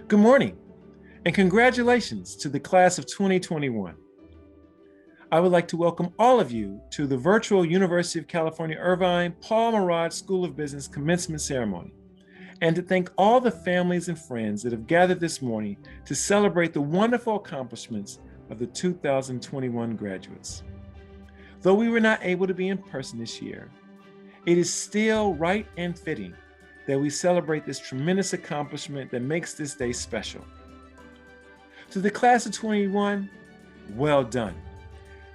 Good morning, and congratulations to the class of 2021. I would like to welcome all of you to the virtual University of California, Irvine Paul Merage School of Business commencement ceremony, and to thank all the families and friends that have gathered this morning to celebrate the wonderful accomplishments of the 2021 graduates. Though we were not able to be in person this year, it is still right and fitting that we celebrate this tremendous accomplishment that makes this day special. To the class of 21, well done.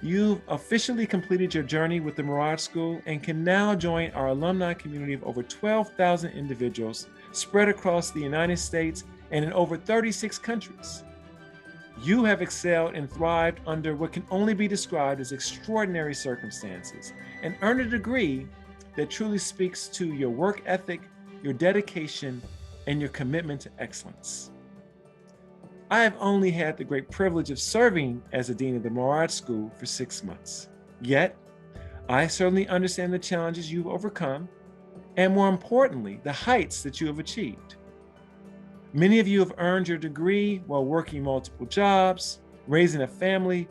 You've officially completed your journey with the Merage School and can now join our alumni community of over 12,000 individuals spread across the United States and in over 36 countries. You have excelled and thrived under what can only be described as extraordinary circumstances and earned a degree that truly speaks to your work ethic, your dedication, and your commitment to excellence. I have only had the great privilege of serving as the Dean of the Merage School for 6 months. Yet, I certainly understand the challenges you've overcome, and more importantly, the heights that you have achieved. Many of you have earned your degree while working multiple jobs, raising a family,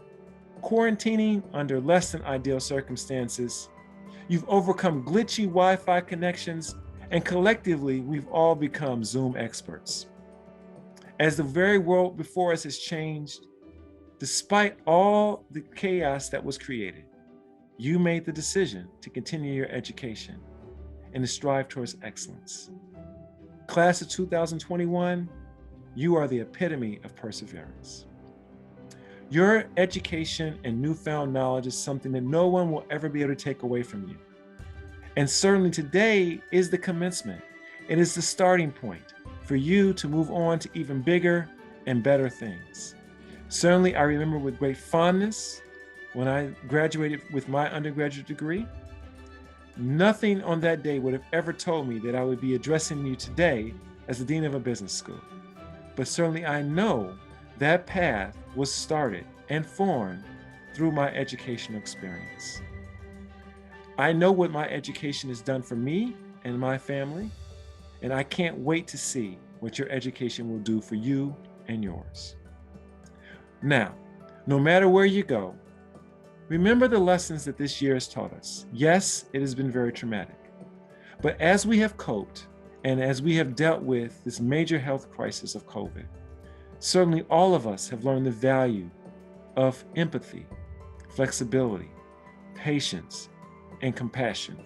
quarantining under less than ideal circumstances. You've overcome glitchy Wi-Fi connections, and collectively, we've all become Zoom experts. As the very world before us has changed, despite all the chaos that was created, you made the decision to continue your education and to strive towards excellence. Class of 2021, you are the epitome of perseverance. Your education and newfound knowledge is something that no one will ever be able to take away from you. And certainly today is the commencement. It is the starting point for you to move on to even bigger and better things. Certainly, I remember with great fondness when I graduated with my undergraduate degree. Nothing on that day would have ever told me that I would be addressing you today as the Dean of a business school. But certainly I know that path was started and formed through my educational experience. I know what my education has done for me and my family, and I can't wait to see what your education will do for you and yours. Now, no matter where you go, remember the lessons that this year has taught us. Yes, it has been very traumatic, but as we have coped and as we have dealt with this major health crisis of COVID, certainly all of us have learned the value of empathy, flexibility, patience, and compassion.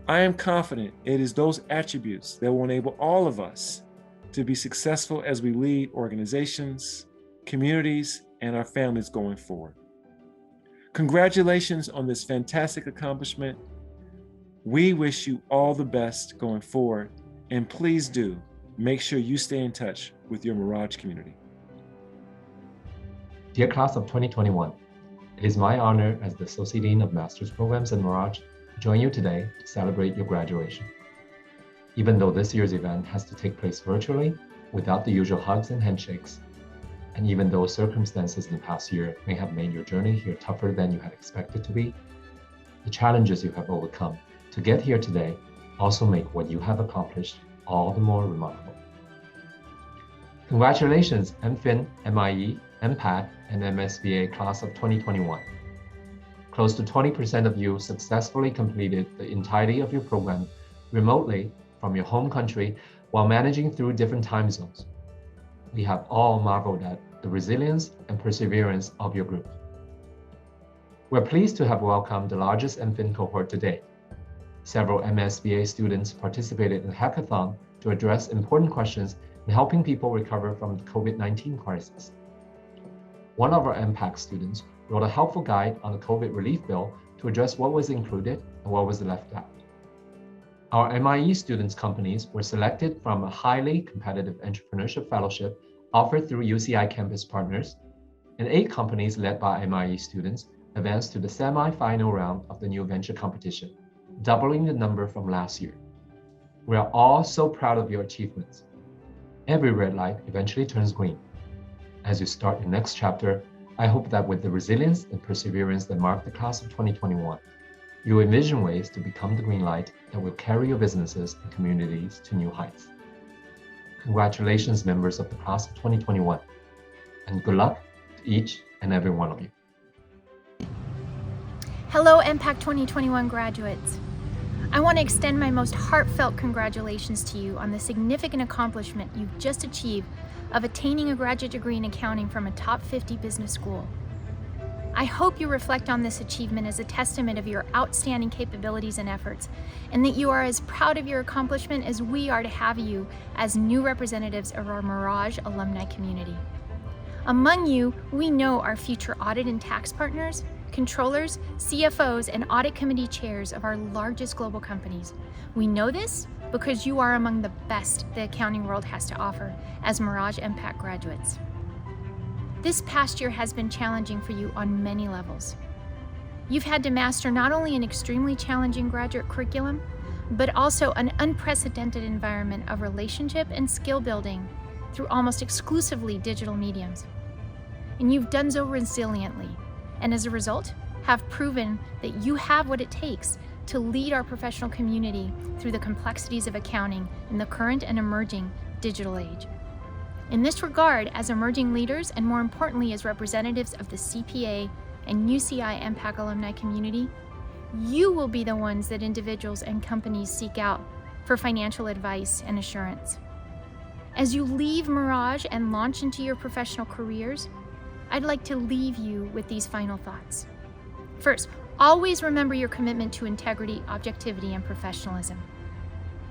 I am confident it is those attributes that will enable all of us to be successful as we lead organizations, communities, and our families going forward. Congratulations on this fantastic accomplishment. We wish you all the best going forward, and please do make sure you stay in touch with your Merage community. Dear class of 2021, it is my honor as the Associate Dean of Master's Programs at Merage to join you today to celebrate your graduation. Even though this year's event has to take place virtually without the usual hugs and handshakes, and even though circumstances in the past year may have made your journey here tougher than you had expected to be, the challenges you have overcome to get here today also make what you have accomplished all the more remarkable. Congratulations, MPhil, MIE, MPAT, and MSBA class of 2021. Close to 20% of you successfully completed the entirety of your program remotely from your home country while managing through different time zones. We have all marveled at the resilience and perseverance of your group. We're pleased to have welcomed the largest MPhil cohort today. Several MSBA students participated in a hackathon to address important questions in helping people recover from the COVID-19 crisis. One of our MPAC students wrote a helpful guide on the COVID relief bill to address what was included and what was left out. Our MIE students' companies were selected from a highly competitive entrepreneurship fellowship offered through UCI Campus Partners, and 8 companies led by MIE students advanced to the semi-final round of the new venture competition, doubling the number from last year. We are all so proud of your achievements. Every red light eventually turns green. As you start your next chapter, I hope that with the resilience and perseverance that mark the class of 2021, you envision ways to become the green light that will carry your businesses and communities to new heights. Congratulations, members of the class of 2021, and good luck to each and every one of you. Hello, MPAC 2021 graduates. I want to extend my most heartfelt congratulations to you on the significant accomplishment you've just achieved of attaining a graduate degree in accounting from a top 50 business school. I hope you reflect on this achievement as a testament of your outstanding capabilities and efforts, and that you are as proud of your accomplishment as we are to have you as new representatives of our Mirage alumni community. Among you, we know our future audit and tax partners, controllers, CFOs, and audit committee chairs of our largest global companies. We know this because you are among the best the accounting world has to offer as Mirage MPAC graduates. This past year has been challenging for you on many levels. You've had to master not only an extremely challenging graduate curriculum, but also an unprecedented environment of relationship and skill building through almost exclusively digital mediums. And you've done so resiliently, and as a result, have proven that you have what it takes to lead our professional community through the complexities of accounting in the current and emerging digital age. In this regard, as emerging leaders, and more importantly as representatives of the CPA and UCI MPAC alumni community, you will be the ones that individuals and companies seek out for financial advice and assurance. As you leave Mirage and launch into your professional careers, I'd like to leave you with these final thoughts. First, always remember your commitment to integrity, objectivity, and professionalism.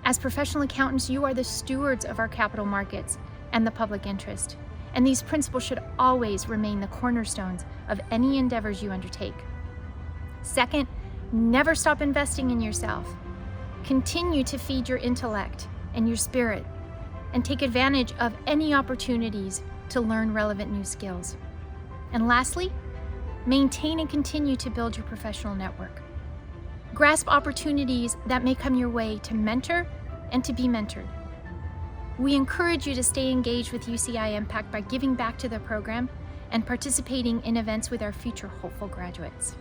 As professional accountants, you are the stewards of our capital markets and the public interest, and these principles should always remain the cornerstones of any endeavors you undertake. Second, never stop investing in yourself. Continue to feed your intellect and your spirit, and take advantage of any opportunities to learn relevant new skills. And lastly, maintain and continue to build your professional network. Grasp opportunities that may come your way to mentor and to be mentored. We encourage you to stay engaged with UCI MPAC by giving back to the program and participating in events with our future hopeful graduates.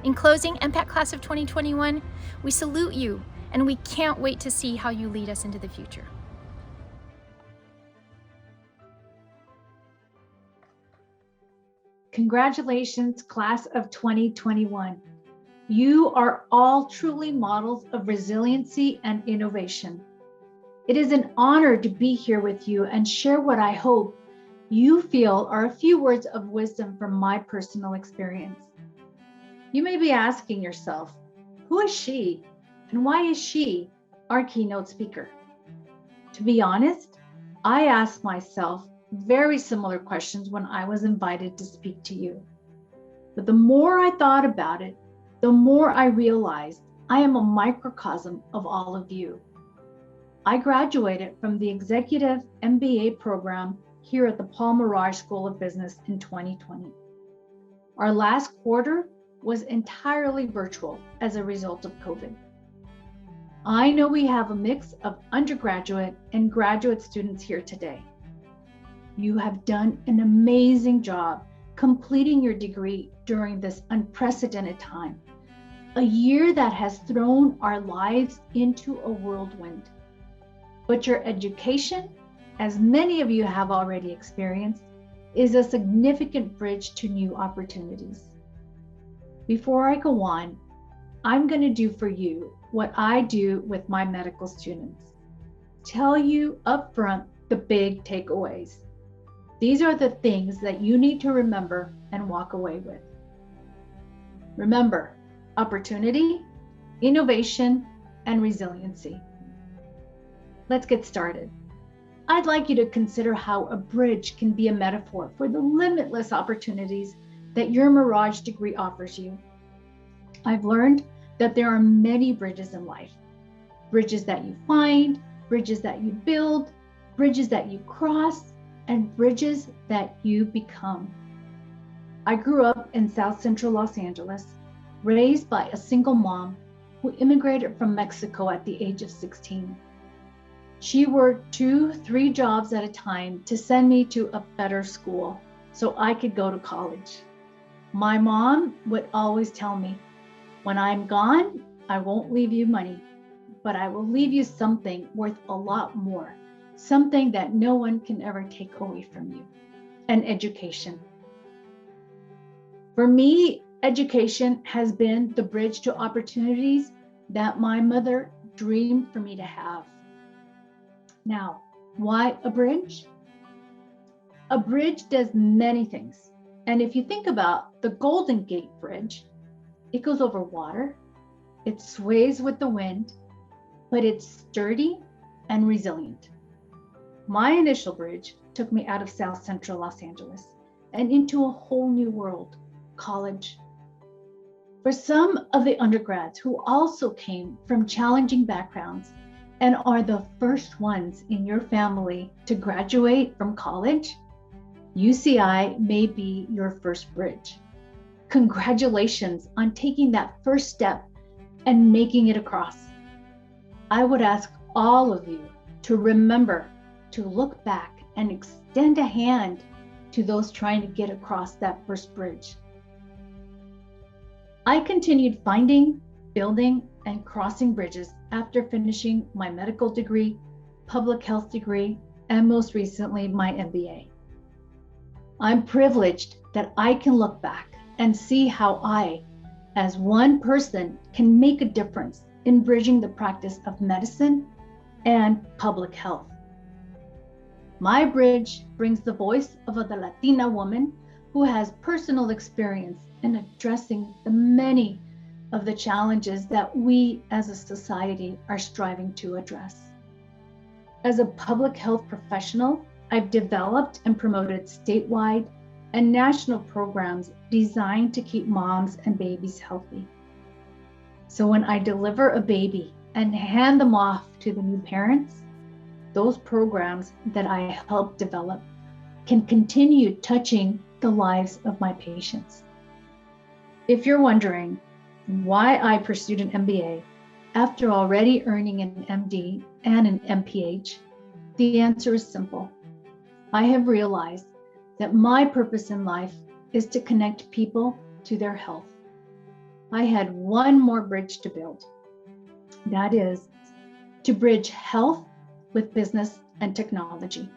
In closing, MPAC Class of 2021, we salute you, and we can't wait to see how you lead us into the future. Congratulations, Class of 2021. You are all truly models of resiliency and innovation. It is an honor to be here with you and share what I hope you feel are a few words of wisdom from my personal experience. You may be asking yourself, who is she and why is she our keynote speaker? To be honest, I asked myself very similar questions when I was invited to speak to you. But the more I thought about it, the more I realized I am a microcosm of all of you. I graduated from the Executive MBA program here at the Paul Mirage School of Business in 2020. Our last quarter was entirely virtual as a result of COVID. I know we have a mix of undergraduate and graduate students here today. You have done an amazing job completing your degree during this unprecedented time, a year that has thrown our lives into a whirlwind. But your education, as many of you have already experienced, is a significant bridge to new opportunities. Before I go on, I'm going to do for you what I do with my medical students. Tell you upfront the big takeaways. These are the things that you need to remember and walk away with. Remember, opportunity, innovation, and resiliency. Let's get started. I'd like you to consider how a bridge can be a metaphor for the limitless opportunities that your Mirage degree offers you. I've learned that there are many bridges in life. Bridges that you find, bridges that you build, bridges that you cross, and bridges that you become. I grew up in South Central Los Angeles, raised by a single mom who immigrated from Mexico at the age of 16. She worked 2-3 jobs at a time to send me to a better school so I could go to college. My mom would always tell me, when I'm gone, I won't leave you money, but I will leave you something worth a lot more something that no one can ever take away from you, and education. For me, education has been the bridge to opportunities that my mother dreamed for me to have. Now, why a bridge? A bridge does many things. And if you think about the Golden Gate Bridge, it goes over water, it sways with the wind, but it's sturdy and resilient. My initial bridge took me out of South Central Los Angeles and into a whole new world, college. For some of the undergrads who also came from challenging backgrounds and are the first ones in your family to graduate from college, UCI may be your first bridge. Congratulations on taking that first step and making it across. I would ask all of you to remember to look back and extend a hand to those trying to get across that first bridge. I continued finding, building, and crossing bridges after finishing my medical degree, public health degree, and most recently, my MBA. I'm privileged that I can look back and see how I, as one person, can make a difference in bridging the practice of medicine and public health. My bridge brings the voice of a Latina woman who has personal experience in addressing the many of the challenges that we as a society are striving to address. As a public health professional, I've developed and promoted statewide and national programs designed to keep moms and babies healthy. So when I deliver a baby and hand them off to the new parents, those programs that I helped develop can continue touching the lives of my patients. If you're wondering why I pursued an MBA after already earning an MD and an MPH, the answer is simple. I have realized that my purpose in life is to connect people to their health. I had one more bridge to build. That is to bridge health with business and technology.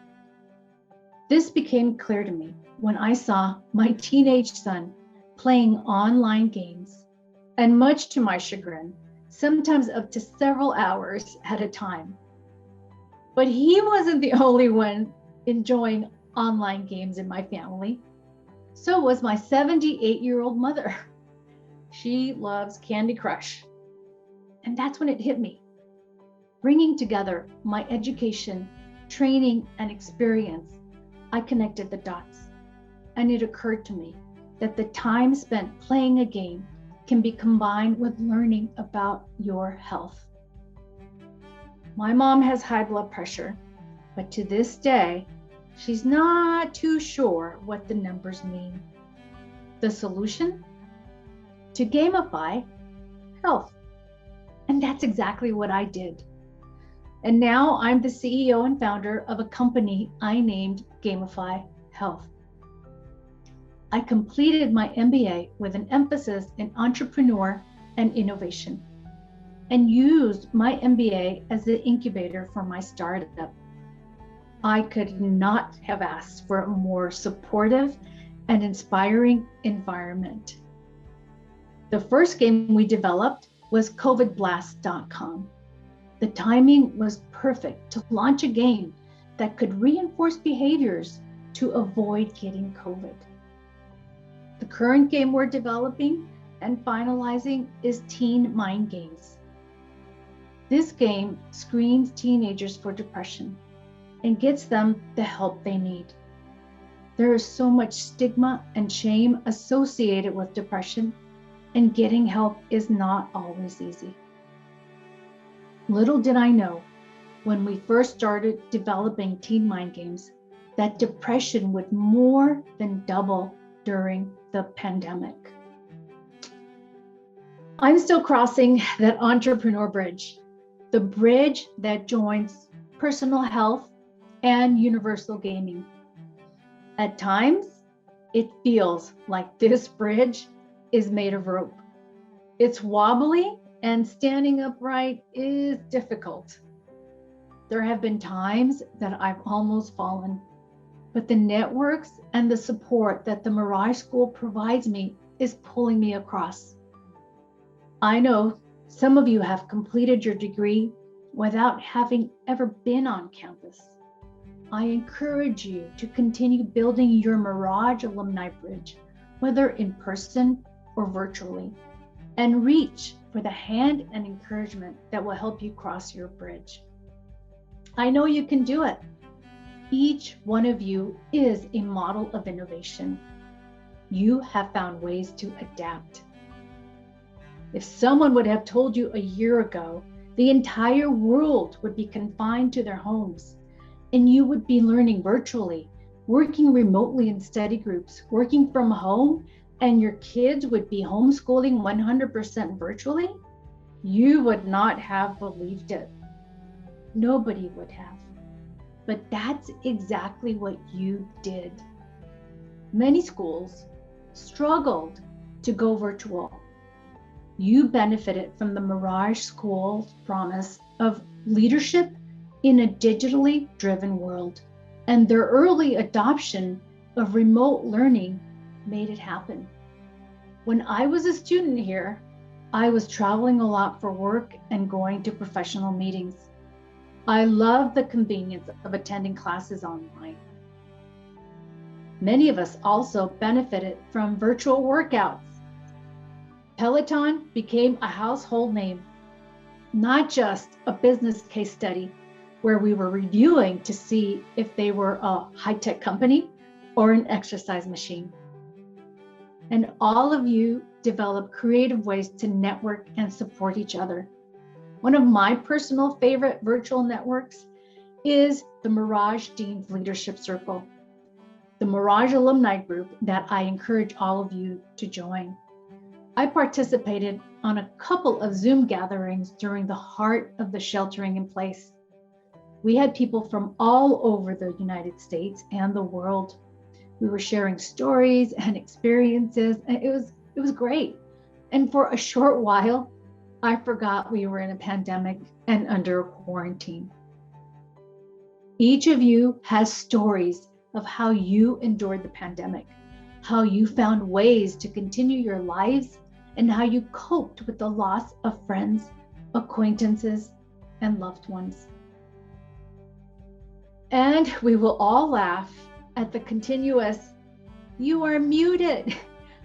This became clear to me when I saw my teenage son playing online games, and much to my chagrin, sometimes up to several hours at a time. But he wasn't the only one enjoying online games in my family. So was my 78-year-old mother. She loves Candy Crush. And that's when it hit me. Bringing together my education, training, and experience, I connected the dots. And it occurred to me that the time spent playing a game can be combined with learning about your health. My mom has high blood pressure, but to this day, she's not too sure what the numbers mean. The solution? To gamify health. And that's exactly what I did. And now I'm the CEO and founder of a company I named Gamify Health. I completed my MBA with an emphasis in entrepreneur and innovation, and used my MBA as the incubator for my startup. I could not have asked for a more supportive and inspiring environment. The first game we developed was COVIDblast.com. The timing was perfect to launch a game that could reinforce behaviors to avoid getting COVID. The current game we're developing and finalizing is Teen Mind Games. This game screens teenagers for depression and gets them the help they need. There is so much stigma and shame associated with depression, and getting help is not always easy. Little did I know when we first started developing Teen Mind Games that depression would more than double during the pandemic. I'm still crossing that entrepreneur bridge, the bridge that joins personal health and universal gaming. At times, it feels like this bridge is made of rope. It's wobbly and standing upright is difficult. There have been times that I've almost fallen, but the networks and the support that the Mirage School provides me is pulling me across. I know some of you have completed your degree without having ever been on campus. I encourage you to continue building your Mirage Alumni Bridge, whether in person or virtually, and reach for the hand and encouragement that will help you cross your bridge. I know you can do it. Each one of you is a model of innovation. You have found ways to adapt. If someone would have told you a year ago the entire world would be confined to their homes and you would be learning virtually, working remotely in study groups, working from home, and your kids would be homeschooling 100% virtually, you would not have believed it. Nobody would have. But that's exactly what you did. Many schools struggled to go virtual. You benefited from the Mirage School's promise of leadership in a digitally driven world, and their early adoption of remote learning made it happen. When I was a student here, I was traveling a lot for work and going to professional meetings. I love the convenience of attending classes online. Many of us also benefited from virtual workouts. Peloton became a household name, not just a business case study where we were reviewing to see if they were a high-tech company or an exercise machine. And all of you develop creative ways to network and support each other. One of my personal favorite virtual networks is the Mirage Dean's Leadership Circle, the Mirage Alumni Group that I encourage all of you to join. I participated on a couple of Zoom gatherings during the heart of the sheltering in place. We had people from all over the United States and the world. We were sharing stories and experiences, and it was great. And for a short while, I forgot we were in a pandemic and under quarantine. Each of you has stories of how you endured the pandemic, how you found ways to continue your lives, and how you coped with the loss of friends, acquaintances, and loved ones. And we will all laugh at the continuous, "You are muted,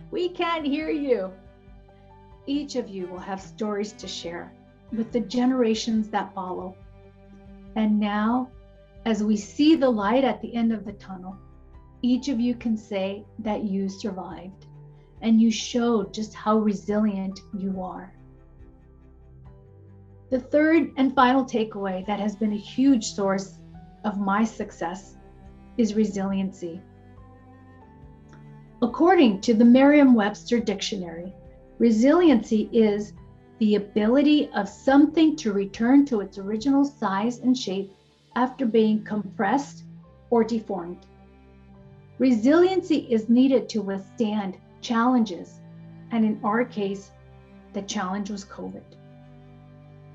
we can't hear you." Each of you will have stories to share with the generations that follow. And now, as we see the light at the end of the tunnel, each of you can say that you survived and you showed just how resilient you are. The third and final takeaway that has been a huge source of my success is resiliency. According to the Merriam-Webster Dictionary, resiliency is the ability of something to return to its original size and shape after being compressed or deformed. Resiliency is needed to withstand challenges, and in our case, the challenge was COVID.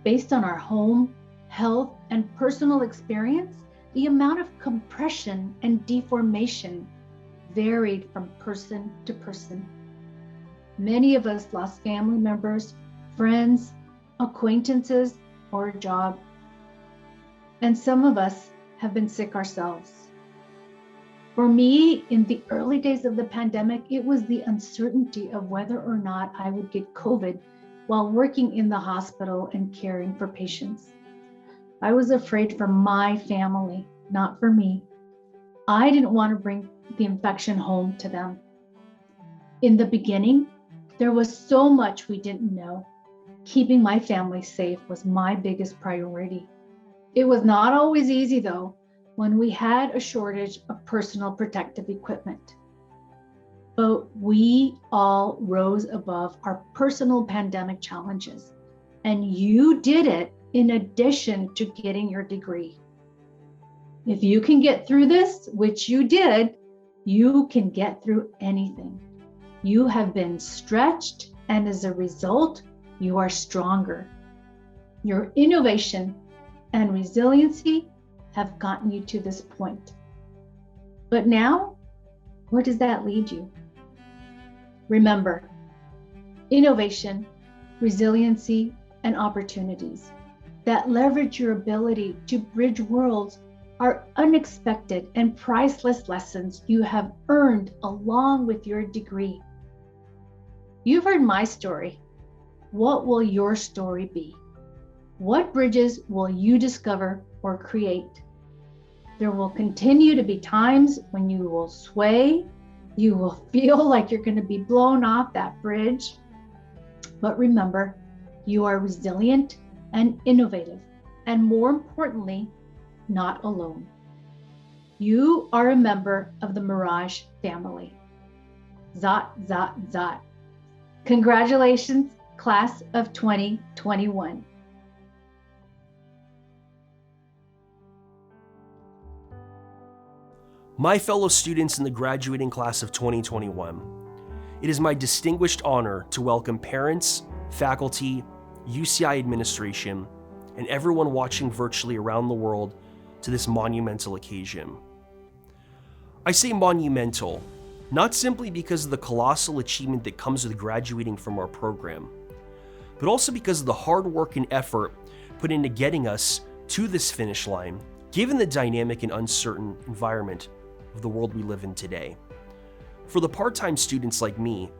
Based on our home, health, and personal experience, the amount of compression and deformation varied from person to person. Many of us lost family members, friends, acquaintances, or a job. And some of us have been sick ourselves. For me, in the early days of the pandemic, it was the uncertainty of whether or not I would get COVID while working in the hospital and caring for patients. I was afraid for my family, not for me. I didn't want to bring the infection home to them. In the beginning, there was so much we didn't know. Keeping my family safe was my biggest priority. It was not always easy, though, when we had a shortage of personal protective equipment. But we all rose above our personal pandemic challenges, and you did it in addition to getting your degree. If you can get through this, which you did, you can get through anything. You have been stretched, and as a result, you are stronger. Your innovation and resiliency have gotten you to this point. But now, where does that lead you? Remember, innovation, resiliency, and opportunities that leverage your ability to bridge worlds are unexpected and priceless lessons you have earned along with your degree. You've heard my story. What will your story be? What bridges will you discover or create? There will continue to be times when you will sway, you will feel like you're going to be blown off that bridge. But remember, you are resilient and innovative, and more importantly, not alone. You are a member of the Mirage family. Zot, zot, zot. Congratulations, class of 2021. My fellow students in the graduating class of 2021, it is my distinguished honor to welcome parents, faculty, UCI administration, and everyone watching virtually around the world to this monumental occasion. I say monumental, not simply because of the colossal achievement that comes with graduating from our program, but also because of the hard work and effort put into getting us to this finish line, given the dynamic and uncertain environment of the world we live in today. For the part-time students like me,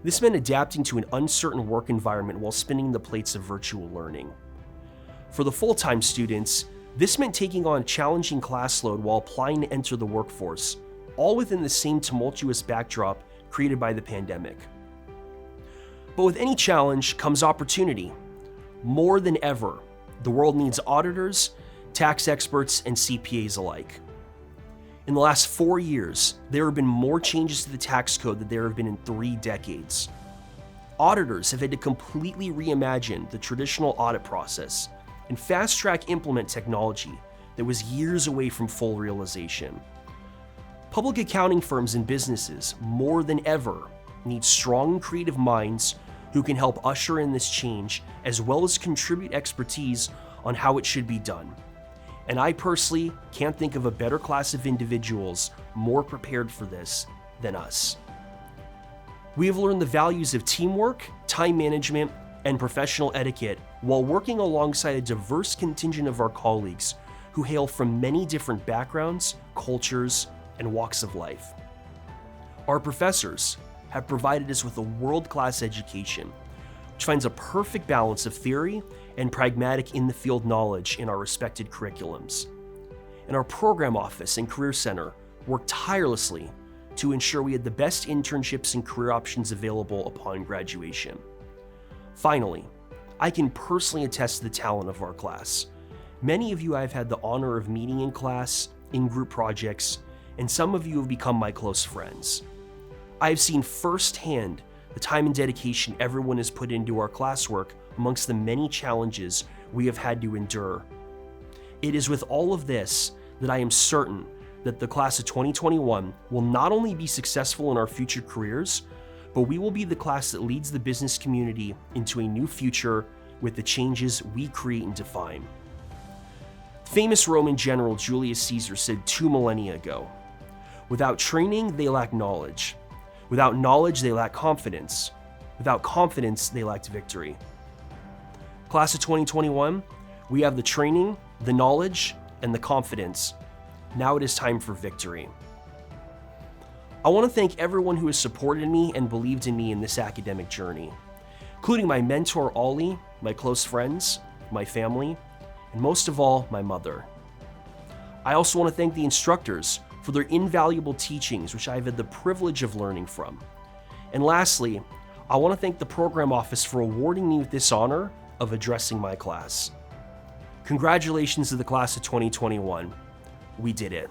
this meant adapting to an uncertain work environment while spinning the plates of virtual learning. For the full-time students, this meant taking on a challenging class load while applying to enter the workforce, all within the same tumultuous backdrop created by the pandemic. But with any challenge comes opportunity. More than ever, the world needs auditors, tax experts, and CPAs alike. In the last 4 years, there have been more changes to the tax code than there have been in 3 decades. Auditors have had to completely reimagine the traditional audit process and fast-track implement technology that was years away from full realization. Public accounting firms and businesses, more than ever, need strong and creative minds who can help usher in this change as well as contribute expertise on how it should be done. And I personally can't think of a better class of individuals more prepared for this than us. We have learned the values of teamwork, time management, and professional etiquette while working alongside a diverse contingent of our colleagues who hail from many different backgrounds, cultures, and walks of life. Our professors have provided us with a world-class education, which finds a perfect balance of theory and pragmatic in-the-field knowledge in our respected curriculums. And our program office and career center worked tirelessly to ensure we had the best internships and career options available upon graduation. Finally, I can personally attest to the talent of our class. Many of you I've had the honor of meeting in class, in group projects, and some of you have become my close friends. I have seen firsthand the time and dedication everyone has put into our classwork amongst the many challenges we have had to endure. It is with all of this that I am certain that the class of 2021 will not only be successful in our future careers, but we will be the class that leads the business community into a new future with the changes we create and define. Famous Roman general Julius Caesar said 2 millennia ago, "Without training, they lack knowledge. Without knowledge, they lack confidence. Without confidence, they lacked victory." Class of 2021, we have the training, the knowledge, and the confidence. Now it is time for victory. I want to thank everyone who has supported me and believed in me in this academic journey, including my mentor, Ollie, my close friends, my family, and most of all, my mother. I also want to thank the instructors for their invaluable teachings, which I've had the privilege of learning from. And lastly, I want to thank the program office for awarding me with this honor of addressing my class. Congratulations to the class of 2021. We did it.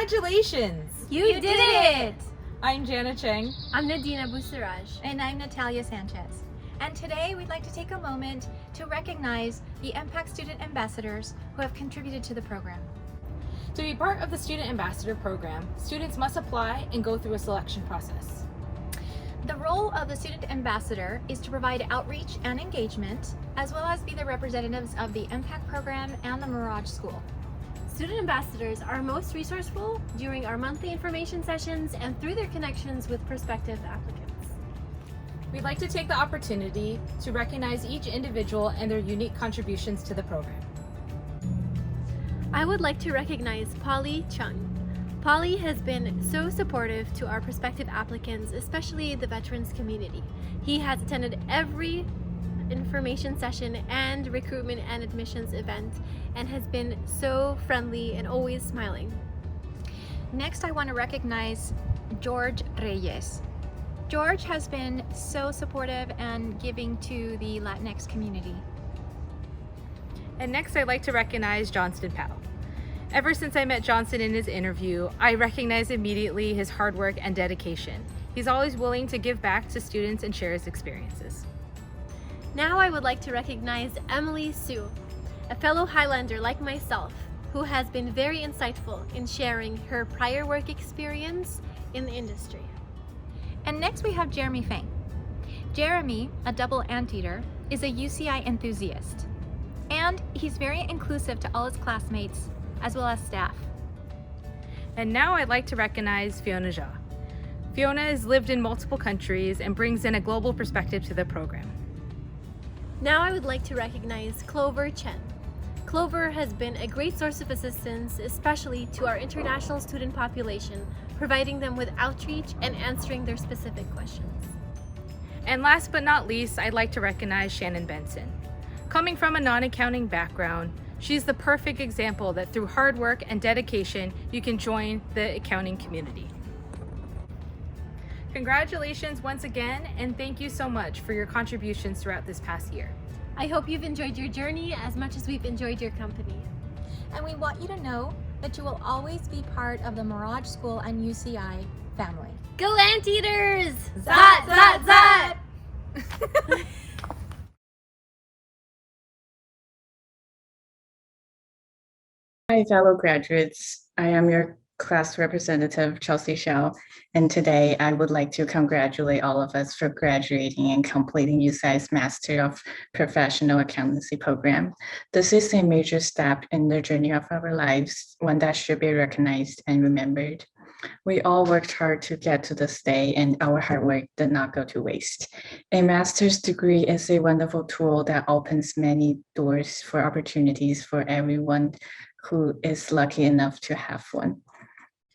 Congratulations! You did it! I'm Jana Cheng. I'm Nadina Busaraj. And I'm Natalia Sanchez. And today we'd like to take a moment to recognize the MPAC student ambassadors who have contributed to the program. To be part of the Student Ambassador Program, students must apply and go through a selection process. The role of the student ambassador is to provide outreach and engagement, as well as be the representatives of the MPAC program and the Mirage School. Student ambassadors are most resourceful during our monthly information sessions and through their connections with prospective applicants. We'd like to take the opportunity to recognize each individual and their unique contributions to the program. I would like to recognize Polly Chung. Polly has been so supportive to our prospective applicants, especially the veterans community. He has attended every information session and recruitment and admissions event and has been so friendly and always smiling. Next, I want to recognize George Reyes. George has been so supportive and giving to the Latinx community. And next, I'd like to recognize Johnston Powell. Ever since I met Johnston in his interview, I recognized immediately his hard work and dedication. He's always willing to give back to students and share his experiences. Now I would like to recognize Emily Sue, a fellow Highlander like myself, who has been very insightful in sharing her prior work experience in the industry. And next we have Jeremy Fang. Jeremy, a double anteater, is a UCI enthusiast. And he's very inclusive to all his classmates, as well as staff. And now I'd like to recognize Fiona Jha. Fiona has lived in multiple countries and brings in a global perspective to the program. Now I would like to recognize Clover Chen. Clover has been a great source of assistance, especially to our international student population, providing them with outreach and answering their specific questions. And last but not least, I'd like to recognize Shannon Benson. Coming from a non-accounting background, she's the perfect example that through hard work and dedication, you can join the accounting community. Congratulations once again, and thank you so much for your contributions throughout this past year. I hope you've enjoyed your journey as much as we've enjoyed your company. And we want you to know that you will always be part of the Mirage School and UCI family. Go Anteaters! Zot, zot, zot! Hi, fellow graduates. I am your class representative, Chelsea Xiao, and today I would like to congratulate all of us for graduating and completing UCI's Master of Professional Accountancy program. This is a major step in the journey of our lives, one that should be recognized and remembered. We all worked hard to get to this day, and our hard work did not go to waste. A master's degree is a wonderful tool that opens many doors for opportunities for everyone who is lucky enough to have one.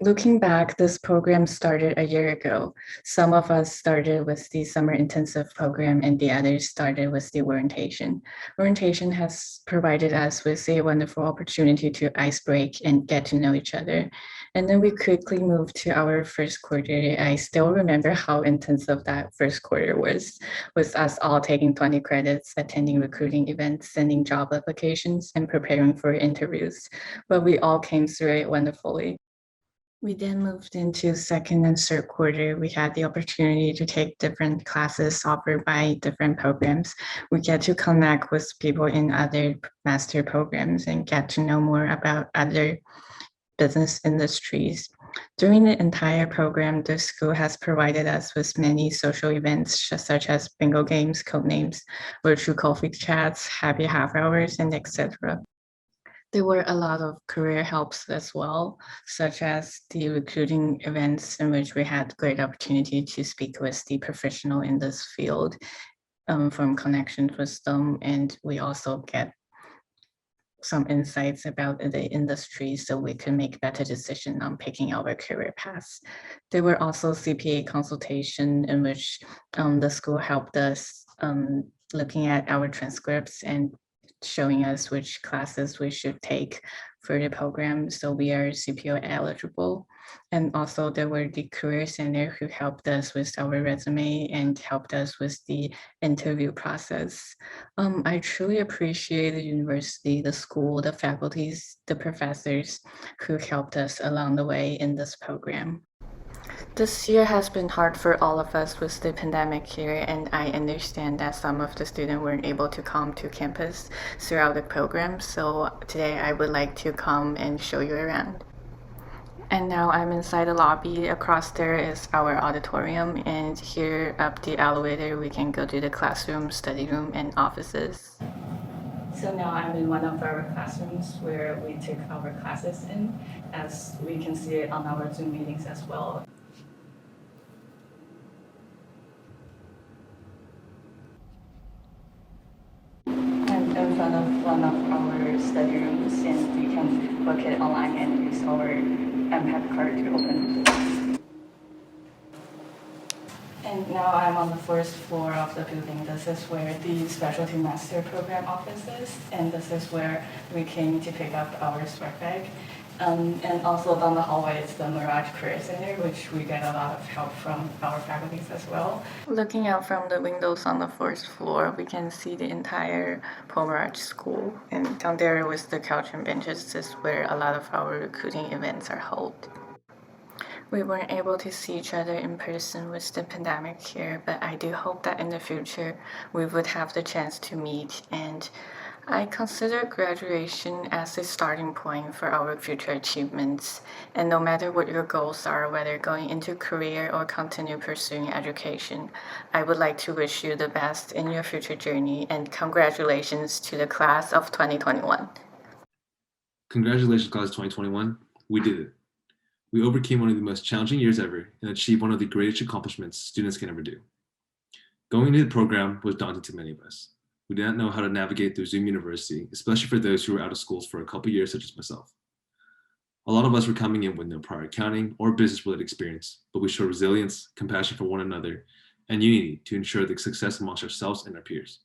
Looking back, this program started a year ago. Some of us started with the summer intensive program and the others started with the orientation. Orientation has provided us with a wonderful opportunity to ice break and get to know each other. And then we quickly moved to our first quarter. I still remember how intensive that first quarter was, with us all taking 20 credits, attending recruiting events, sending job applications, and preparing for interviews. But we all came through it wonderfully. We then moved into second and third quarter. We had the opportunity to take different classes offered by different programs. We get to connect with people in other master programs and get to know more about other business industries. During the entire program, the school has provided us with many social events such as bingo games, code names, virtual coffee chats, happy half hours, and etc. There were a lot of career helps as well, such as the recruiting events in which we had great opportunity to speak with the professional in this field, from connections with them. And we also get some insights about the industry so we can make better decisions on picking our career paths. There were also CPA consultation in which the school helped us looking at our transcripts and showing us which classes we should take for the program, so we are CPO eligible. And also there were the Career Center who helped us with our resume and helped us with the interview process. I truly appreciate the university, the school, the faculties, the professors who helped us along the way in this program. This year has been hard for all of us with the pandemic here, and I understand that some of the students weren't able to come to campus throughout the program. So today I would like to come and show you around. And now I'm inside the lobby. Across there is our auditorium, and here up the elevator we can go to the classroom, study room, and offices. So now I'm in one of our classrooms where we take our classes in, as we can see it on our Zoom meetings as well. I'm in front of one of our study rooms, and we can book it online and use our MPAD card to open it. And now I'm on the first floor of the building. This is where the Specialty Master Program office is, and this is where we came to pick up our swag bag. And also down the hallway is the Mirage Career Center, which we get a lot of help from our faculties as well. Looking out from the windows on the first floor, we can see the entire Paul Mirage School. And down there with the couch and benches is where a lot of our recruiting events are held. We weren't able to see each other in person with the pandemic here, but I do hope that in the future we would have the chance to meet, and I consider graduation as a starting point for our future achievements. And no matter what your goals are, whether going into career or continue pursuing education, I would like to wish you the best in your future journey, and congratulations to the class of 2021. Congratulations, class of 2021. We did it. We overcame one of the most challenging years ever and achieved one of the greatest accomplishments students can ever do. Going into the program was daunting to many of us. We did not know how to navigate through Zoom University, especially for those who were out of schools for a couple years, such as myself. A lot of us were coming in with no prior accounting or business-related experience, but we showed resilience, compassion for one another, and unity to ensure the success amongst ourselves and our peers.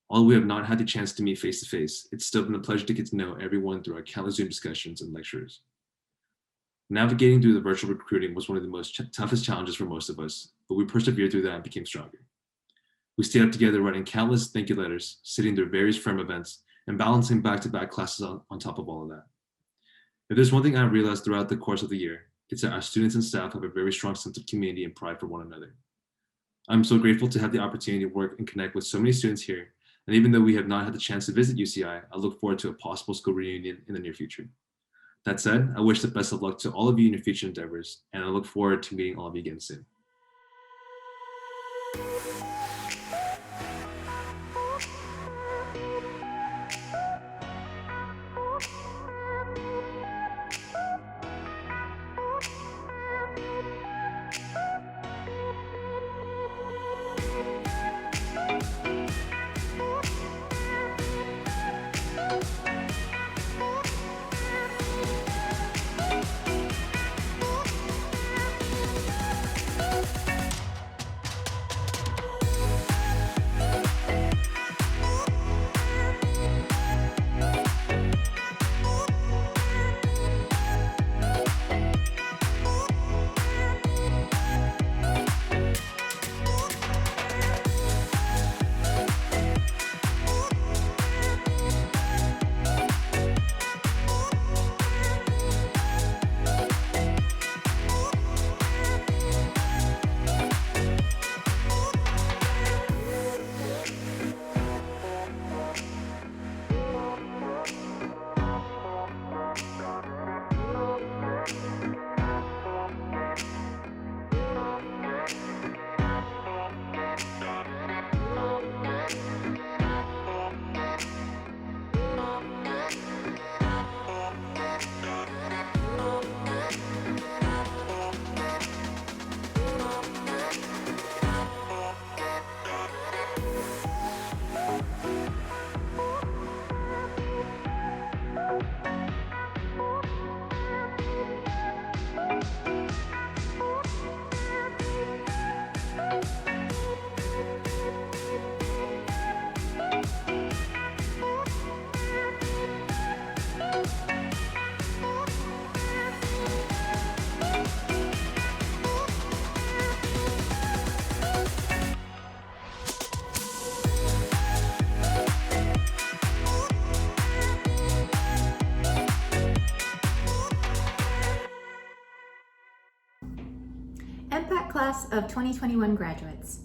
Although we have not had the chance to meet face-to-face, it's still been a pleasure to get to know everyone through our countless Zoom discussions and lectures. Navigating through the virtual recruiting was one of the most toughest challenges for most of us, but we persevered through that and became stronger. We stayed up together writing countless thank you letters, sitting through various firm events, and balancing back-to-back classes on top of all of that. If there's one thing I realized throughout the course of the year, it's that our students and staff have a very strong sense of community and pride for one another. I'm so grateful to have the opportunity to work and connect with so many students here, and even though we have not had the chance to visit UCI, I look forward to a possible school reunion in the near future. That said, I wish the best of luck to all of you in your future endeavors, and I look forward to meeting all of you again soon. MPAC class of 2021 graduates,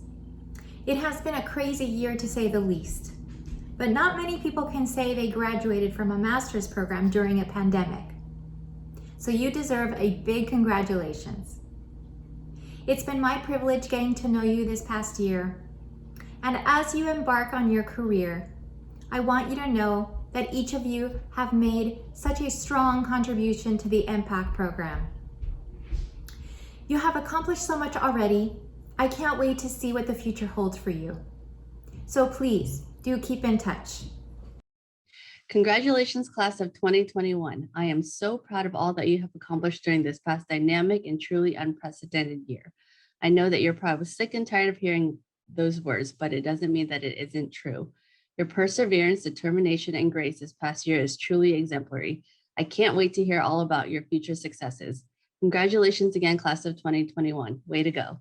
it has been a crazy year to say the least, but not many people can say they graduated from a master's program during a pandemic. So you deserve a big congratulations. It's been my privilege getting to know you this past year, and as you embark on your career, I want you to know that each of you have made such a strong contribution to the MPAC program. You have accomplished so much already. I can't wait to see what the future holds for you. So please, do keep in touch. Congratulations, class of 2021. I am so proud of all that you have accomplished during this past dynamic and truly unprecedented year. I know that you're probably sick and tired of hearing those words, but it doesn't mean that it isn't true. Your perseverance, determination, and grace this past year is truly exemplary. I can't wait to hear all about your future successes. Congratulations again, class of 2021. Way to go.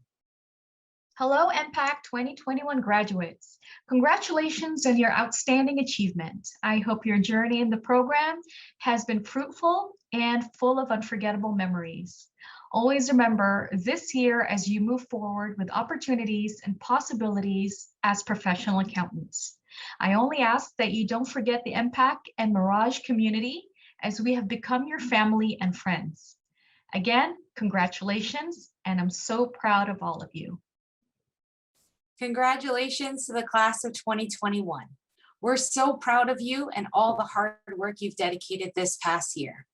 Hello, MPAC 2021 graduates. Congratulations on your outstanding achievement. I hope your journey in the program has been fruitful and full of unforgettable memories. Always remember this year as you move forward with opportunities and possibilities as professional accountants. I only ask that you don't forget the MPAC and Mirage community, as we have become your family and friends. Again, congratulations, and I'm so proud of all of you. Congratulations to the class of 2021. We're so proud of you and all the hard work you've dedicated this past year.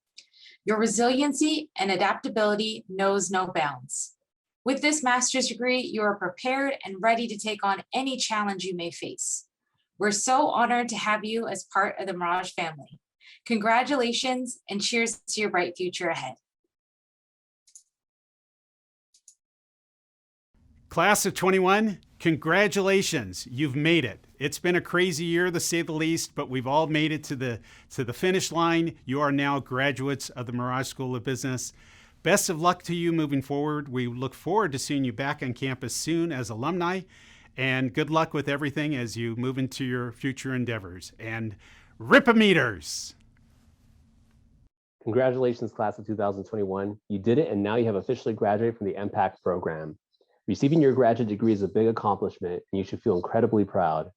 Your resiliency and adaptability knows no bounds. With this master's degree, you are prepared and ready to take on any challenge you may face. We're so honored to have you as part of the Mirage family. Congratulations and cheers to your bright future ahead. Class of 21, congratulations, you've made it. It's been a crazy year to say the least, but we've all made it to the finish line. You are now graduates of the Mirage School of Business. Best of luck to you moving forward. We look forward to seeing you back on campus soon as alumni, and good luck with everything as you move into your future endeavors. And Rip-A-Meters! Congratulations, class of 2021. You did it, and now you have officially graduated from the MPAC program. Receiving your graduate degree is a big accomplishment, and you should feel incredibly proud.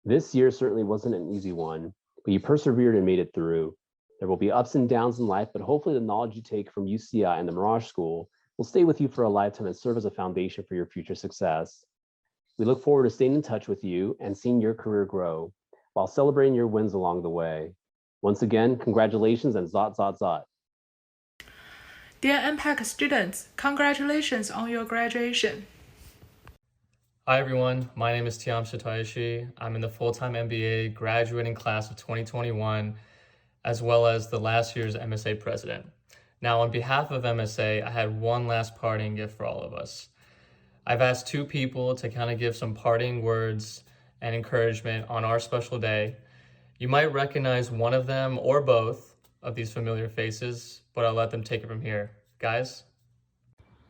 This year certainly wasn't an easy one, but you persevered and made it through. There will be ups and downs in life, but hopefully the knowledge you take from UCI and the Mirage School will stay with you for a lifetime and serve as a foundation for your future success. We look forward to staying in touch with you and seeing your career grow while celebrating your wins along the way. Once again, congratulations and zot, zot, zot. Dear MPAC students, congratulations on your graduation. Hi everyone, my name is Tiam Shitaishi. I'm in the full-time MBA graduating class of 2021, as well as the last year's MSA president. Now, on behalf of MSA, I had one last parting gift for all of us. I've asked two people to kind of give some parting words and encouragement on our special day. You might recognize one of them or both of these familiar faces, but I'll let them take it from here. Guys?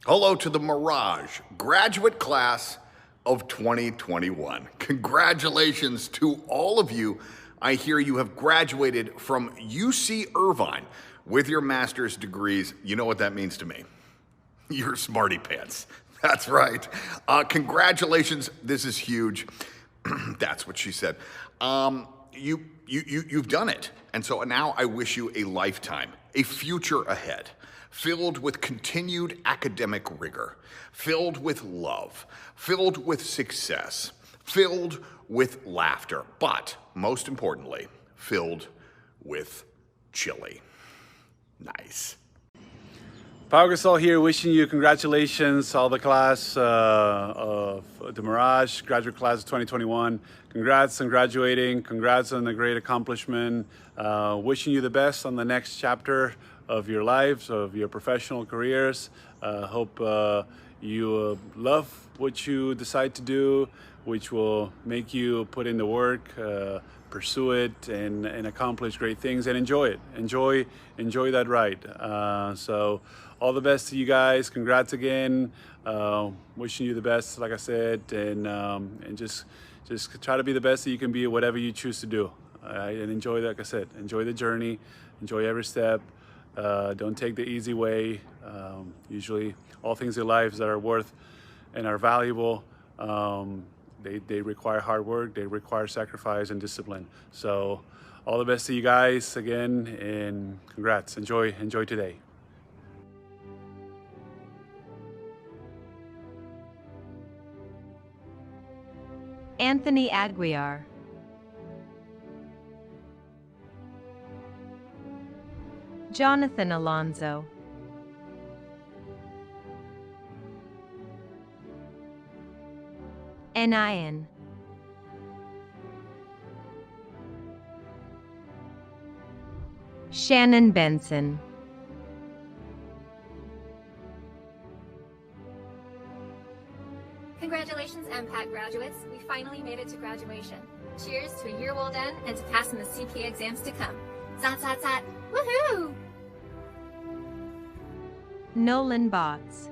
Hello to the Mirage graduate class of 2021. Congratulations to all of you. I hear you have graduated from UC Irvine with your master's degrees. You know what that means to me. You're smarty pants. That's right. Congratulations. This is huge. That's what she said. You've done it. And so now I wish you a lifetime, a future ahead, filled with continued academic rigor, filled with love, filled with success, filled with laughter, but most importantly, filled with chili. Nice. Pau Gasol here, wishing you congratulations, all the class of the Mirage, graduate class of 2021. Congrats on graduating, congrats on the great accomplishment. Wishing you the best on the next chapter of your lives, of your professional careers. Hope you love what you decide to do, which will make you put in the work, pursue it, and accomplish great things, and enjoy it. Enjoy that ride. So all the best to you guys. Congrats again. Wishing you the best, like I said, and just try to be the best that you can be at whatever you choose to do. And enjoy, like I said, enjoy the journey, enjoy every step. Don't take the easy way. Usually all things in life that are worth and are valuable, they require hard work, they require sacrifice and discipline. So all the best to you guys again, and congrats. Enjoy today. Anthony Aguiar. Jonathan Alonzo. Anian. Shannon Benson. Congratulations, MPAC graduates. We finally made it to graduation. Cheers to a year well done and to passing the CPA exams to come. Zat, zat, zat. Woohoo! Nolan Botts.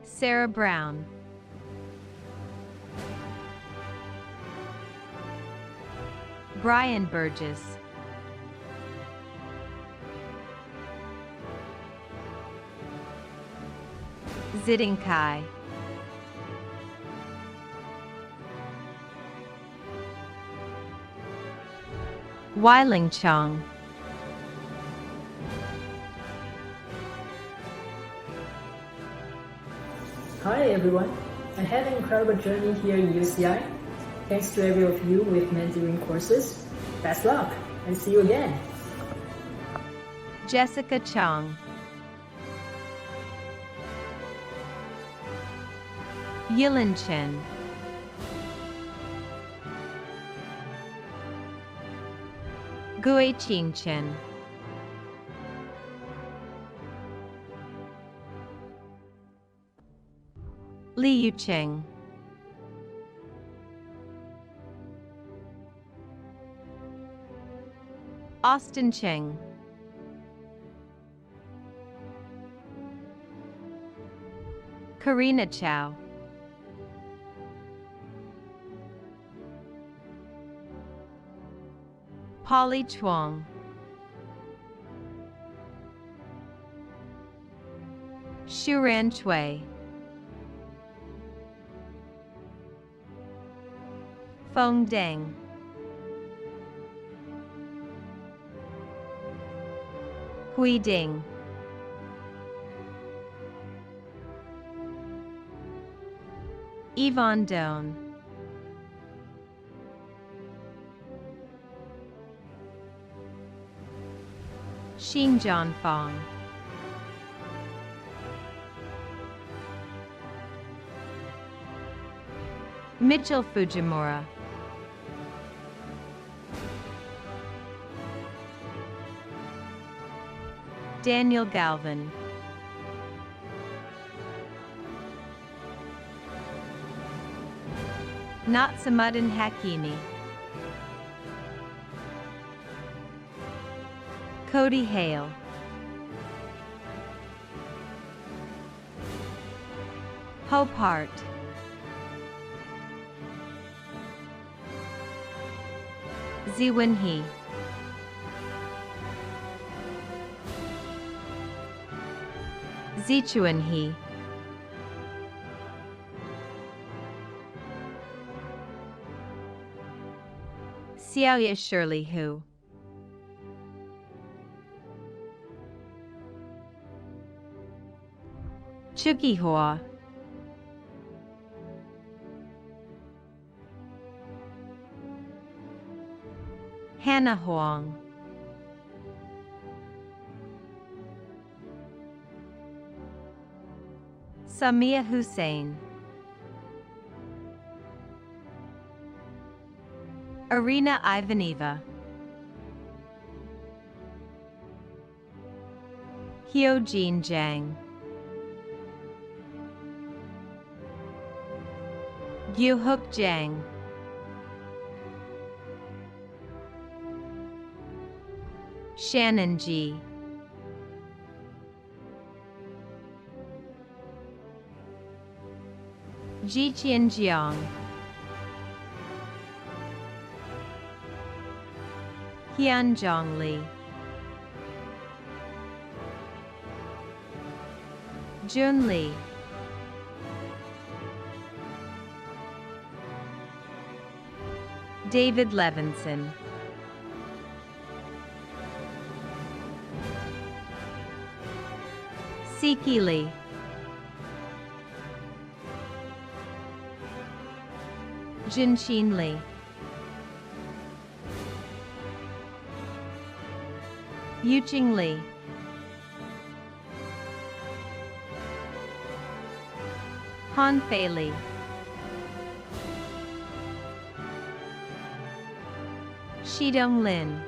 Sarah Brown. Brian Burgess. Ziding Kai. Weiling Chong. Hi everyone, I had an incredible journey here in UCI. Thanks to every of you we've met during courses. Best luck and see you again. Jessica Chong. Yilin Chen. Gui Qing Chen. Li Yucheng. Austin Cheng. Karina Chow. Polly Chuang. Shuran Chui. Feng Deng. Hui Ding. Yvonne Doan. Xinjian Fong. Mitchell Fujimura. Daniel Galvin. Natsamuddin Hakimi. Cody Hale. Hope Hart. Ziwen He. Zichuan He. Xiaoya Shirley Hu. Chuki Hua. Hannah Huang. Samia Hussein. Arina Ivaneva. Hyojin Zhang. Yuhuk Zhang. Shannon Ji. Jiqian Jiang. Hyunjong Lee, Jun Lee, David Levinson, Siki Lee, Jinshin Lee, Yuqing Lee, Han Fei Lee, Shidong Lin,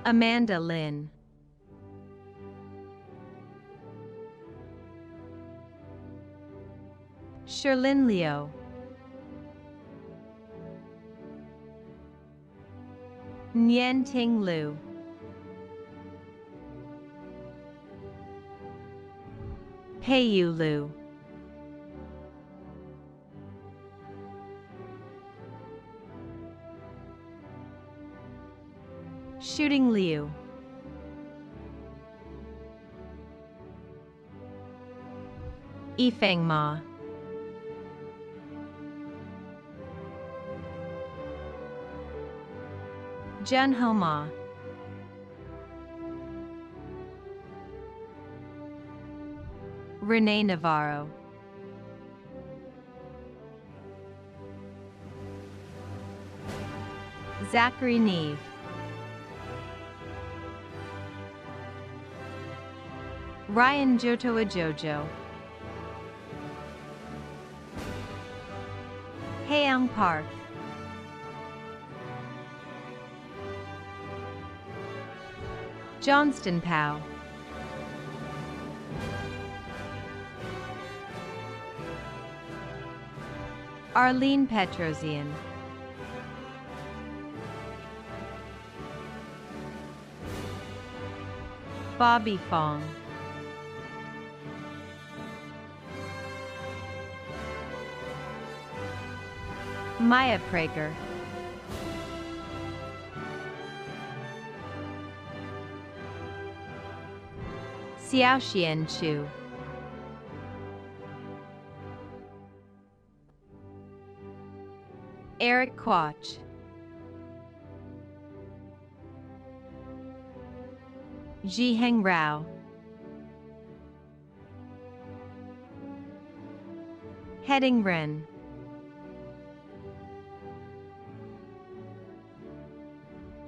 Amanda Lin, Sherlyn Liu, Nguyen Ting Liu, Peiyu Liu, Shooting Liu, Yifeng Ma, Jun Ho Ma, Renee Navarro, Zachary Neve, Ryan Jotoa Jojo, Haeyoung Park, Johnston Pao, Arlene Petrosian, Bobby Fong, Maya Prager, Xiaoxian Chu, Eric Quach, Jiheng Rao, Heading Ren,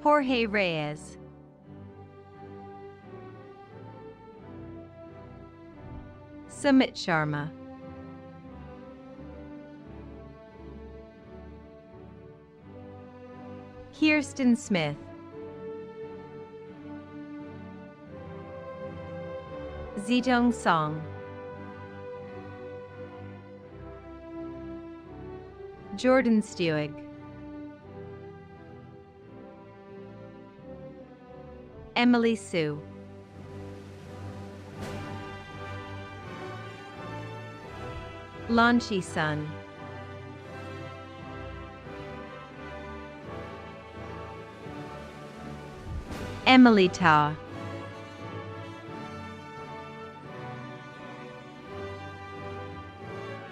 Jorge Reyes, Sumit Sharma, Kirsten Smith, Zitong Song, Jordan Stewig, Emily Sue, Lanchi Sun, Emily Ta,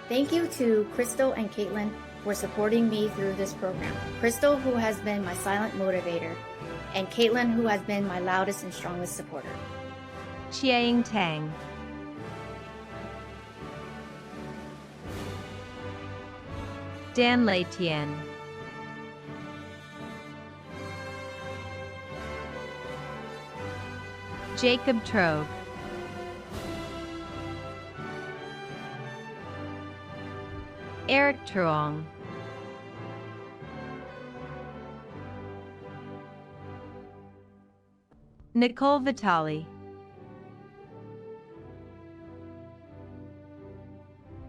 Thank you to Crystal and Caitlin for supporting me through this program. Crystal, who has been my silent motivator, and Caitlin, who has been my loudest and strongest supporter. Chiang Tang, Dan Lei Tien, Jacob Trobe, Eric Truong, Nicole Vitali,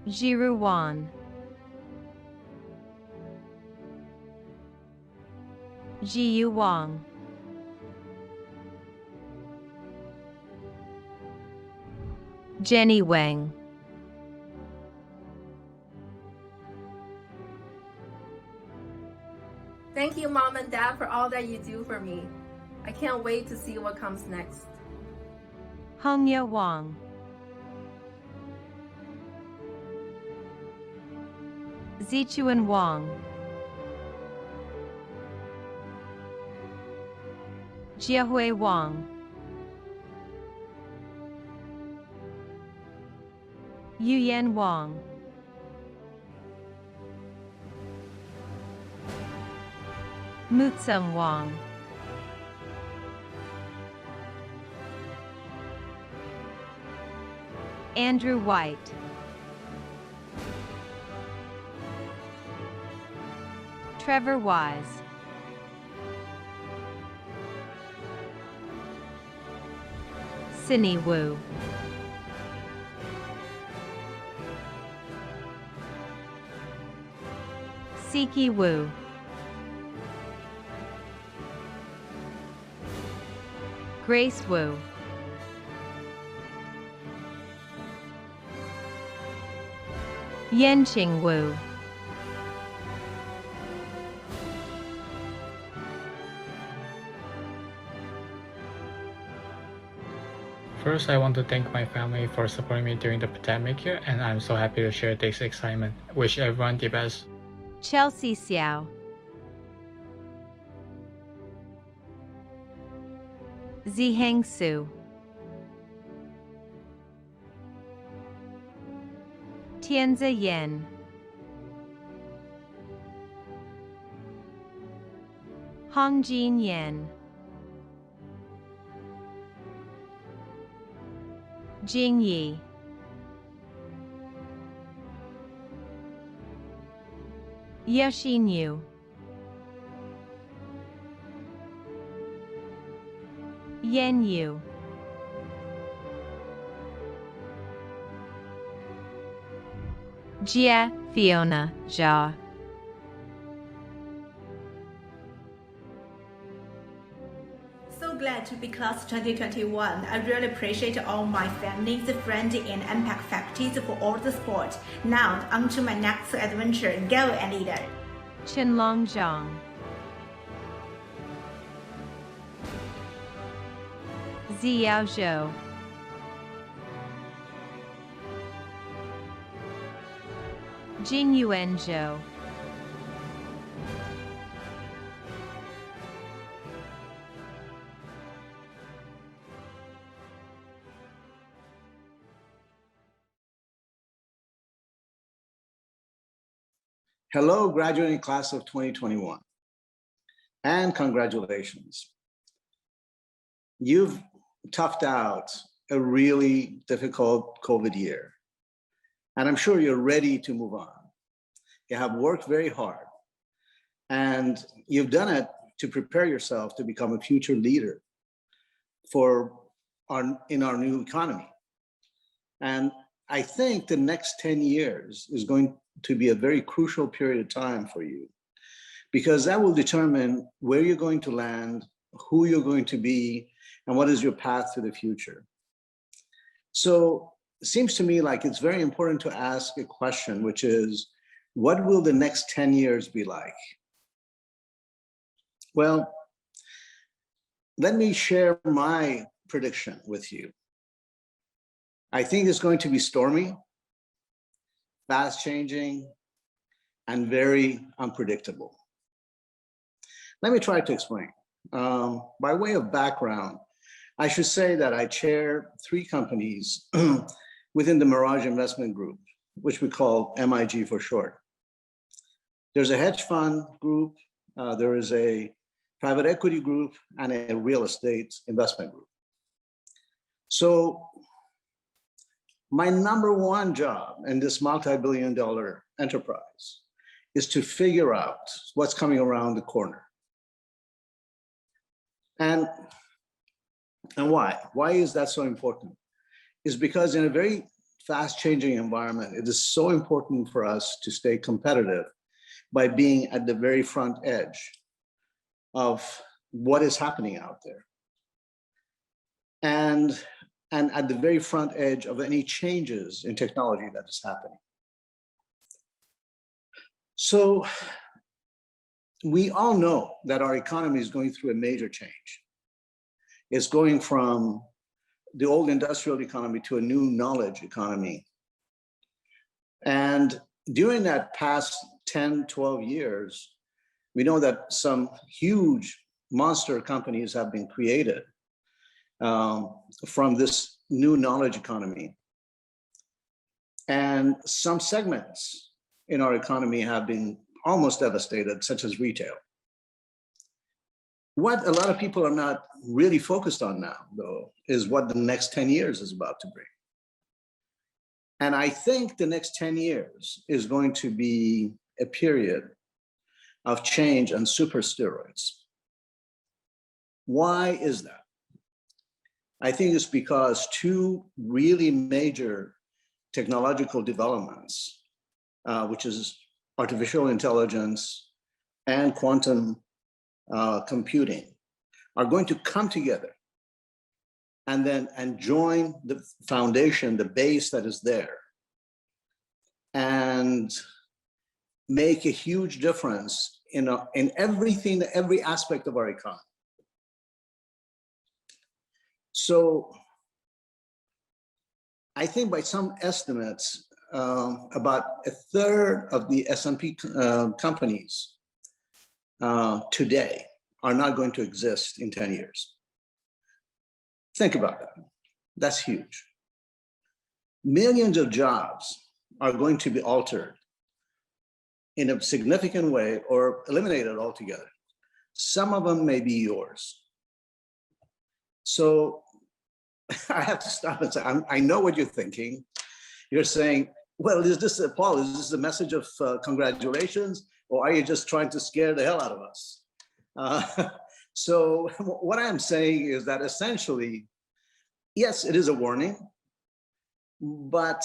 Jiru Wan, Jiyu Wang, Jenny Wang, Dad, for all that you do for me. I can't wait to see what comes next. Hongya Wang. Zichuan Wang. Jiahui Wang. Yuyan Wang. Mutsum Wang. Andrew White. Trevor Wise. Cindy Wu. Siki Wu. Grace Wu. Yenqing Wu. First, I want to thank my family for supporting me during the pandemic year, and I'm so happy to share this excitement. Wish everyone the best. Chelsea Xiao. Ziheng Su. Tianzi Yen. Hongjin Yen. Jing Yi. Yashin Yu. Yen Yu. Jia Fiona Jia. So glad to be class 2021. I really appreciate all my families, friends, and MPAC faculties for all the support. Now, on to my next adventure. Go, Anita. Chenlong Zhang. Ziyao Zhou. Jingyuan Zhou. Hello, graduating class of 2021, and congratulations. You've toughed out a really difficult COVID year, and I'm sure you're ready to move on. You have worked very hard, and you've done it to prepare yourself to become a future leader in our new economy. And I think the next 10 years is going to be a very crucial period of time for you, because that will determine where you're going to land, who you're going to be, and what is your path to the future. So it seems to me like it's very important to ask a question, which is, what will the next 10 years be like? Well, let me share my prediction with you. I think it's going to be stormy, fast changing, and very unpredictable. Let me try to explain. By way of background, I should say that I chair 3 companies within the Mirage Investment Group, which we call MIG for short. There's a hedge fund group, there is a private equity group, and a real estate investment group. So my number one job in this multi-billion-dollar enterprise is to figure out what's coming around the corner. And why? Why is that so important? Is because in a very fast-changing environment, it is so important for us to stay competitive by being at the very front edge of what is happening out there. And at the very front edge of any changes in technology that is happening. So we all know that our economy is going through a major change. It's going from the old industrial economy to a new knowledge economy. And during that past 10, 12 years, we know that some huge monster companies have been created from this new knowledge economy. And some segments in our economy have been almost devastated, such as retail. What a lot of people are not really focused on now, though, is what the next 10 years is about to bring. And I think the next 10 years is going to be a period of change and super steroids. Why is that? I think it's because two really major technological developments, which is artificial intelligence and quantum computing, are going to come together and join the foundation, the base that is there, and make a huge difference in everything, every aspect of our economy. So I think by some estimates, about a third of the S&P companies today are not going to exist in 10 years. Think about that. That's huge. Millions of jobs are going to be altered in a significant way or eliminated altogether. Some of them may be yours. So I have to stop and say, I know what you're thinking. You're saying, well, is this, Paul, is this a message of congratulations, or are you just trying to scare the hell out of us? So what I'm saying is that essentially, yes, it is a warning, but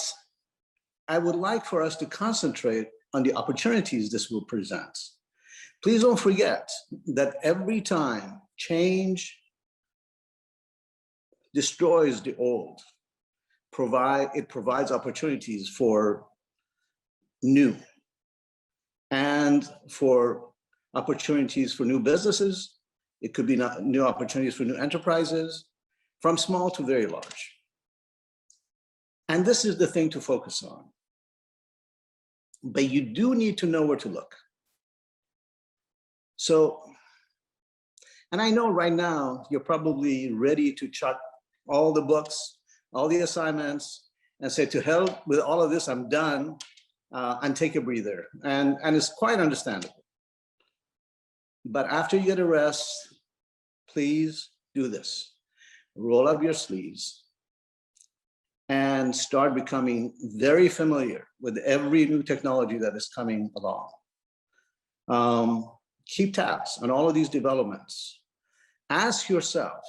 I would like for us to concentrate on the opportunities this will present. Please don't forget that every time change destroys the old, it provides opportunities for new, and for opportunities for new businesses. It could be new opportunities for new enterprises, from small to very large. And this is the thing to focus on. But you do need to know where to look. So, and I know right now you're probably ready to chuck all the books, all the assignments, and say, to hell with all of this, I'm done, and take a breather. And it's quite understandable. But after you get a rest, please do this. Roll up your sleeves and start becoming very familiar with every new technology that is coming along. Keep tabs on all of these developments. Ask yourself,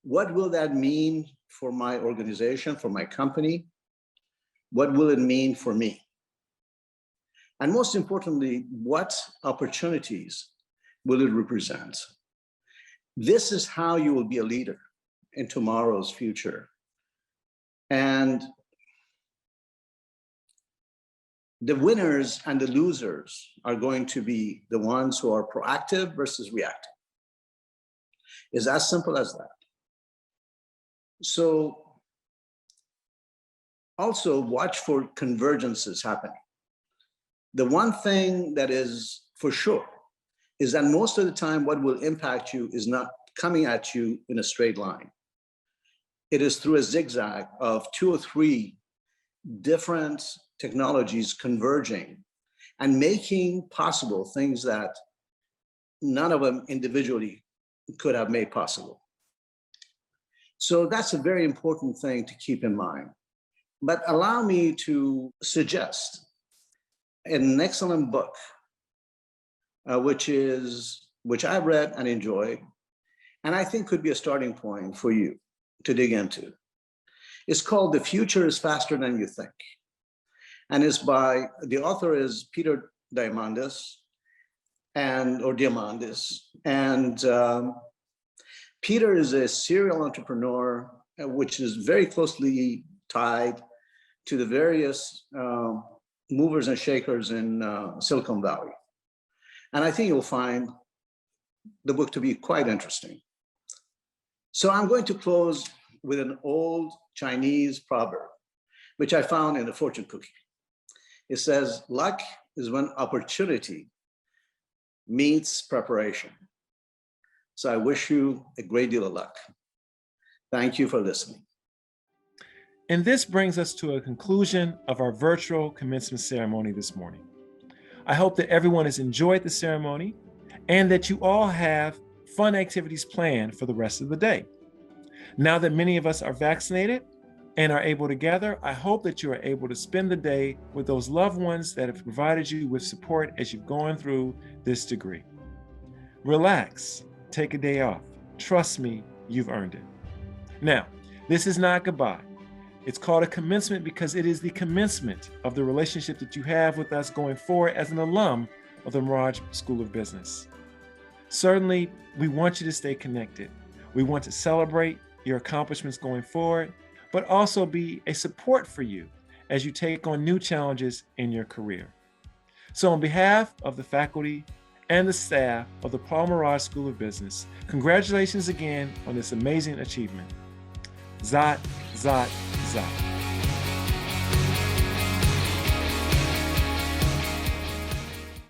what will that mean for my organization, for my company? What will it mean for me? And most importantly, what opportunities will it represent? This is how you will be a leader in tomorrow's future. And the winners and the losers are going to be the ones who are proactive versus reactive. It's as simple as that. So also watch for convergences happening. The one thing that is for sure is that most of the time what will impact you is not coming at you in a straight line. It is through a zigzag of 2 or 3 different technologies converging and making possible things that none of them individually could have made possible. So that's a very important thing to keep in mind. But allow me to suggest an excellent book, which I've read and enjoyed, and I think could be a starting point for you to dig into. It's called The Future is Faster Than You Think. And it's by, the author is Peter Diamandis, and Peter is a serial entrepreneur, which is very closely tied to the various movers and shakers in Silicon Valley. And I think you'll find the book to be quite interesting. So I'm going to close with an old Chinese proverb, which I found in a fortune cookie. It says, luck is when opportunity meets preparation. So I wish you a great deal of luck. Thank you for listening. And this brings us to a conclusion of our virtual commencement ceremony this morning. I hope that everyone has enjoyed the ceremony and that you all have fun activities planned for the rest of the day. Now that many of us are vaccinated and are able to gather, I hope that you are able to spend the day with those loved ones that have provided you with support as you've gone through this degree. Relax, take a day off. Trust me, you've earned it. Now, this is not goodbye. It's called a commencement because it is the commencement of the relationship that you have with us going forward as an alum of the Merage School of Business. Certainly, we want you to stay connected. We want to celebrate your accomplishments going forward, but also be a support for you as you take on new challenges in your career. So on behalf of the faculty and the staff of the Paul Merage School of Business, congratulations again on this amazing achievement. Zot, zot, zot.